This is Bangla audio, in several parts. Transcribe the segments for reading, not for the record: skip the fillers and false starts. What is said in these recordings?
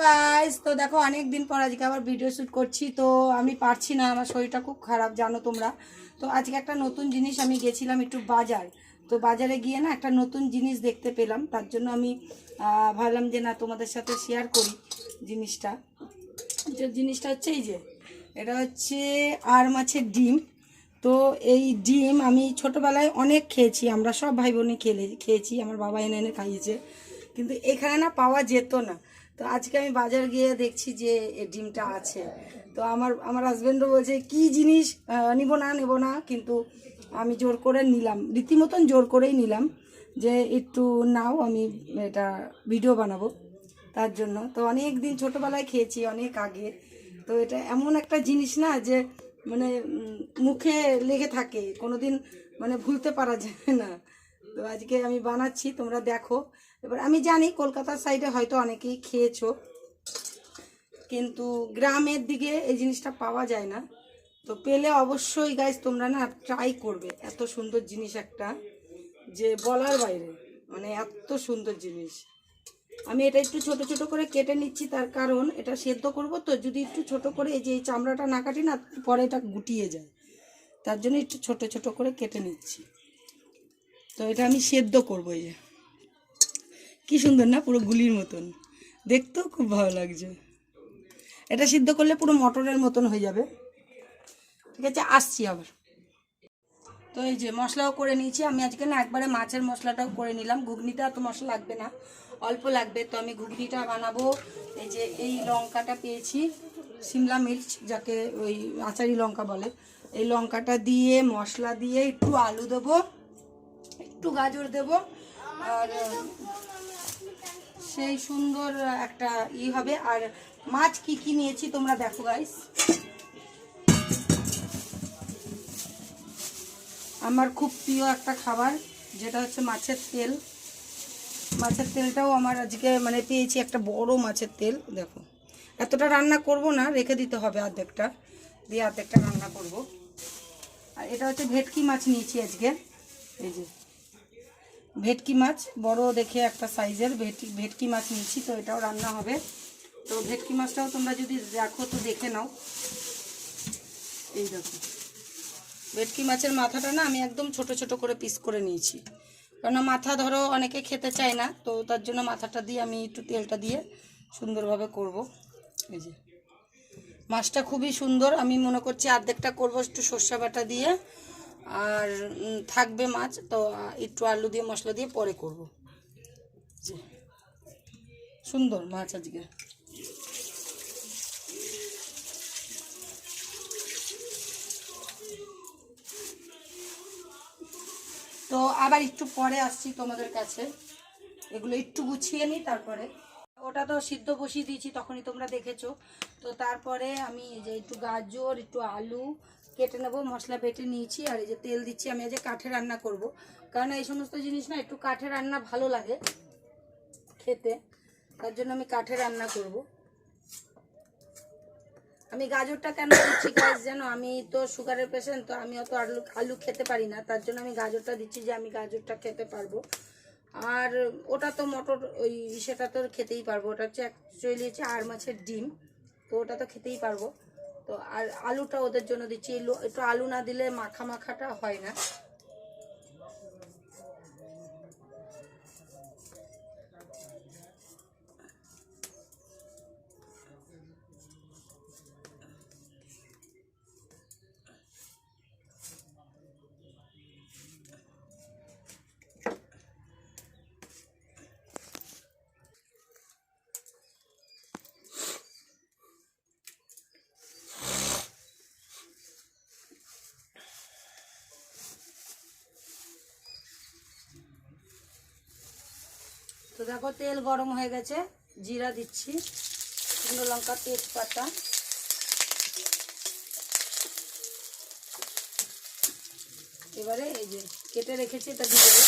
গাইস, তো দেখো অনেক দিন পর আজকে আবার ভিডিও শ্যুট করছি। তো আমি পারছি না, আমার শরীরটা খুব খারাপ জানো তোমরা। তো আজকে একটা নতুন জিনিস আমি গেছিলাম একটু বাজার। তো বাজারে গিয়ে না একটা নতুন জিনিস দেখতে পেলাম, তার জন্য আমি ভাবলাম যে না তোমাদের সাথে শেয়ার করি জিনিসটা। যে জিনিসটা হচ্ছে এই যে এটা হচ্ছে আর মাছের ডিম। তো এই ডিম আমি ছোটোবেলায় অনেক খেয়েছি, আমরা সব ভাই বোনে খেয়েছি, আমার বাবা এনে এনে খাইয়েছে, কিন্তু এখানে না পাওয়া যেত না। তো আজকে আমি বাজার গিয়ে দেখছি যে এই ডিমটা আছে। তো আমার হাজব্যান্ডও বলছে কি জিনিস, নেবো না, কিন্তু আমি জোর করে নিলাম, রীতিমতন জোর করেই নিলাম যে একটু নাও, আমি এটা ভিডিও বানাবো তার জন্য। তো অনেক দিন ছোটোবেলায় খেয়েছি, অনেক আগে। তো এটা এমন একটা জিনিস না যে মানে মুখে লেগে থাকে, কোনো দিন মানে ভুলতে পারা যায় না। তো আজকে আমি বানাচ্ছি, তোমরা দেখো। এবার আমি জানি কলকাতার সাইডে হয়তো অনেকেই খেয়েছো, কিন্তু গ্রামের দিকে এই জিনিসটা পাওয়া যায় না। তো পেলে অবশ্যই গাইস তোমরা না ট্রাই করবে, এত সুন্দর জিনিস একটা যে বলার বাইরে, মানে এত সুন্দর জিনিস। আমি এটা একটু ছোট ছোট করে কেটে নিচ্ছি, তার কারণ এটা সেদ্ধ করব। তো যদি একটু ছোট করে এই যে এই চামড়াটা না কাটি না, পরে এটা গুটিয়ে যায়, তার জন্য একটু ছোট ছোট করে কেটে নিচ্ছি। তো এটা আমি সেদ্ধ করবো। এই যে কি সুন্দর না, পুরো গুলির মতন, দেখতেও খুব ভালো লাগছে। এটা সিদ্ধ করলে পুরো মটরের মতন হয়ে যাবে। ঠিক আছে, আসছি আবার। তো এই যে মশলাও করে নিয়েছি আমি আজকে না, একবারে মাছের মশলাটাও করে নিলাম। ঘুগনিটা এত মশলা লাগবে না, অল্প লাগবে। তো আমি ঘুগনিটা বানাবো। এই যে এই লঙ্কাটা পেয়েছি, সিমলা মির্চ যাকে ওই আচারি লঙ্কা বলে, এই লঙ্কাটা দিয়ে মশলা দিয়ে একটু আলু দেবো, একটু গাজর দেবো, আর সেই সুন্দর একটা হবে। আর মাছ কি কি নিয়েছি তোমরা দেখো গাইস। আমার খুব প্রিয় একটা খাবার যেটা হচ্ছে মাছের তেল। মাছের তেলটাও আমার আজকে মানে পেয়েছি একটা বড় মাছের তেল। দেখো এতটা রান্না করব না, রেখে দিতে হবে অর্ধেকটা, দিয়ে অর্ধেকটা রান্না করব। আর এটা হচ্ছে ভেটকি মাছ নিয়েছি আজকে। এই যে ভেটকি মাছ, বড় দেখে একটা সাইজের ভেটকি মাছ নিয়েছি, তো এটাও রান্না হবে। তো ভেটকি মাছটাও তোমরা যদি দেখো তো দেখে নাও। এই দেখো ভেটকি মাছের মাথাটা না আমি একদম ছোট ছোট করে পিস করে নিয়েছি, কারণ মাথা ধরো অনেকে খেতে চায় না, তো তার জন্য মাথাটা দিয়ে আমি একটু তেলটা দিয়ে সুন্দরভাবে করব। এই যে মাছটা খুবই সুন্দর, আমি মনে করছি অর্ধেকটা করব একটু সর্ষে বাটা দিয়ে, আর থাকবে মাছ তো একটু আলু দিয়ে মশলা দিয়ে পরে করব। যে সুন্দর মাছ আজকে। তো আবার একটু পরে আসছি তোমাদের কাছে, এগুলো একটু গুছিয়ে নিই তারপরে। ওটা তো সিদ্ধ বসিয়ে দিয়েছি, তখনই তোমরা দেখেছো। তো তারপরে আমি এই যে একটু গাজর একটু আলু কেটে নেবো, মশলা বেটে নিয়েছি, আর এই যে তেল দিচ্ছি। আমি আজ কাঠে রান্না করব, কারণ এই সমস্ত জিনিস না একটু কাঠে রান্না ভালো লাগে খেতে, তার জন্য আমি কাঠে রান্না করব। আমি গাজরটা কেন দিচ্ছি গাছ জানো, আমি তো সুগারের পেশেন্ট, তো আমি অত আলু খেতে পারি না, তার জন্য আমি গাজরটা দিচ্ছি যে আমি গাজরটা খেতে পারবো। আর ওটা তো মটর ওই সেটা তো খেতেই পারবো, ওটা হচ্ছে অ্যাকচুয়ালি হচ্ছে আর মাছের ডিম, তো ওটা তো খেতেই পারবো। তো আর আলুটা ওদের জন্য দিচ্ছি, একটু আলু না দিলে মাখা মাখাটা হয় না। তো দেখো তেল গরম হয়ে গেছে, জিরা দিচ্ছি, শুকনো লঙ্কা, তেজপাতা, এবারে এই যে কেটে রেখেছি এটা দিয়ে দেবো।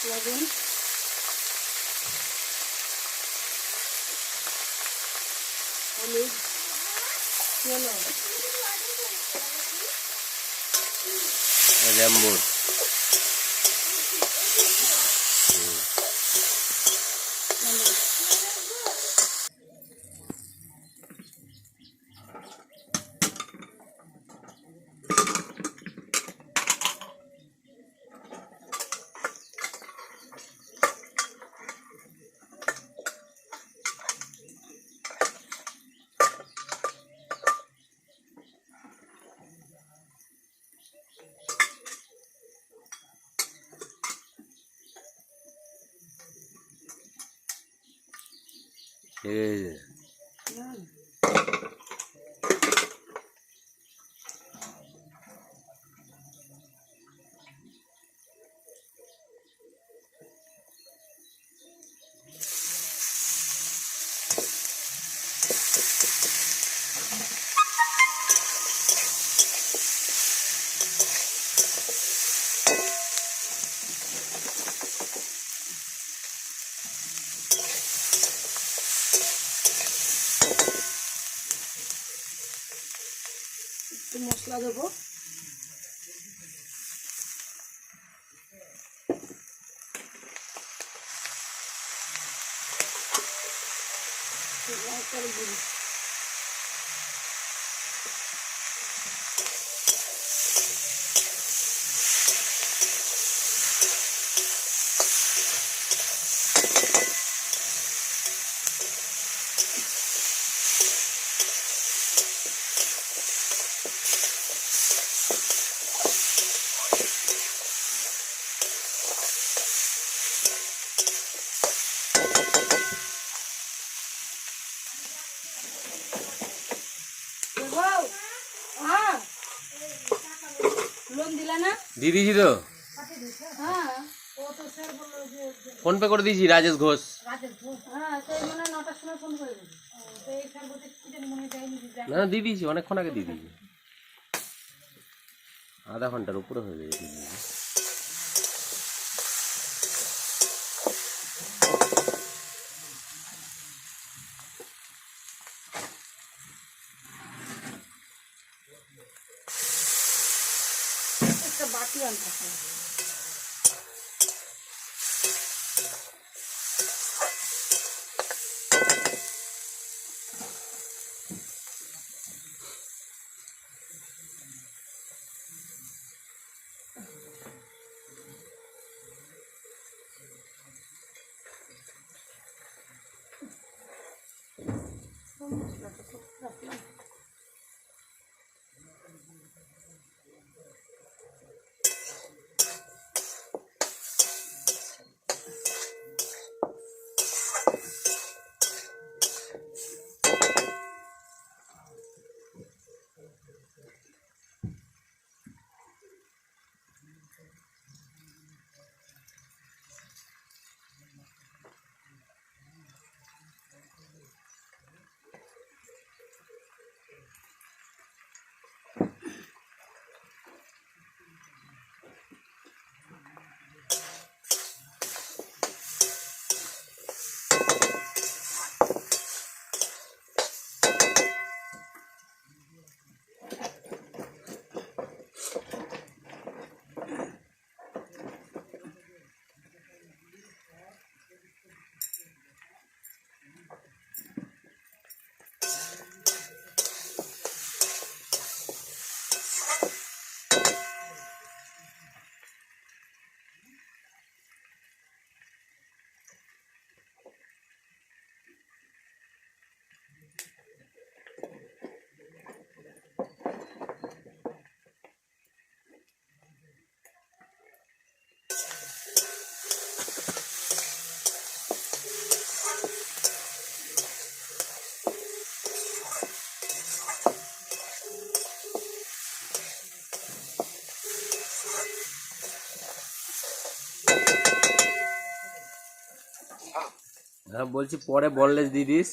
লবণ, হলুদ, চলো র্যাম্বোর এই যে একটু মশলা দেবো, লঙ্কার গুঁড়ো, হ্যাঁ লোন দিলা না? দিয়ে দিয়েছি তো, হ্যাঁ ফোন পে করে দিয়েছি রাজেশ ঘোষ। হ্যাঁ, তো এই মনে হয় 9টার সময় ফোন করে দেবে। তো এই স্যার বলতে কি জানি মনে হয় যায়নি দিদা। না দিয়ে দিয়েছি, অনেকক্ষণ আগে দিয়ে দিয়েছি, আধা ঘন্টার উপরে হয়ে যায় দিয়ে দিয়েছি। একটা বাটি আনতে হবে। হ্যাঁ বলছি পরে বললেস দিয়ে দিস।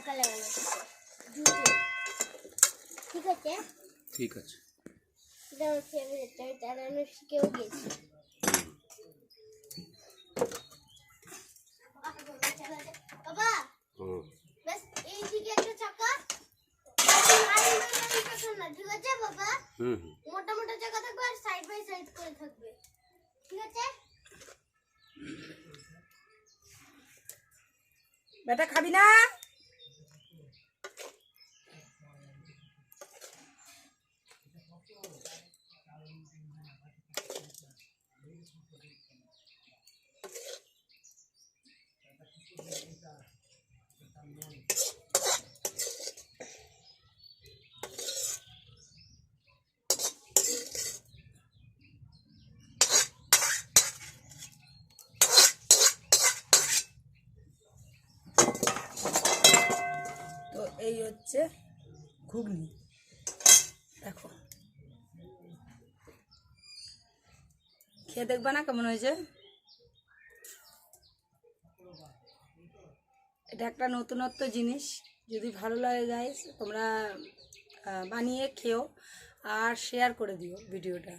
চাকা লাগানো আছে জুতো। ঠিক আছে, ঠিক আছে। এটা আমার ফেভারিট, আমি চালানো শিখেও গেছি। বাবা হুম ব্যাস এইদিকে একটা চাকা, আর এই চাকা না, ঠিক আছে বাবা? হুম মোটা মোটা চাকা থাকবে আর সাইড বাই সাইড করে থাকবে, ঠিক আছে? বেটা খাবি না? তো এই হচ্ছে ঘুগনি, দেখো খেয়ে দেখবা না কেমন হয়েছে। এটা একটা নতুনত্ব জিনিস, যদি ভালো লাগে গাইস তোমরা বানিয়ে খেও আর শেয়ার করে দিও ভিডিওটা।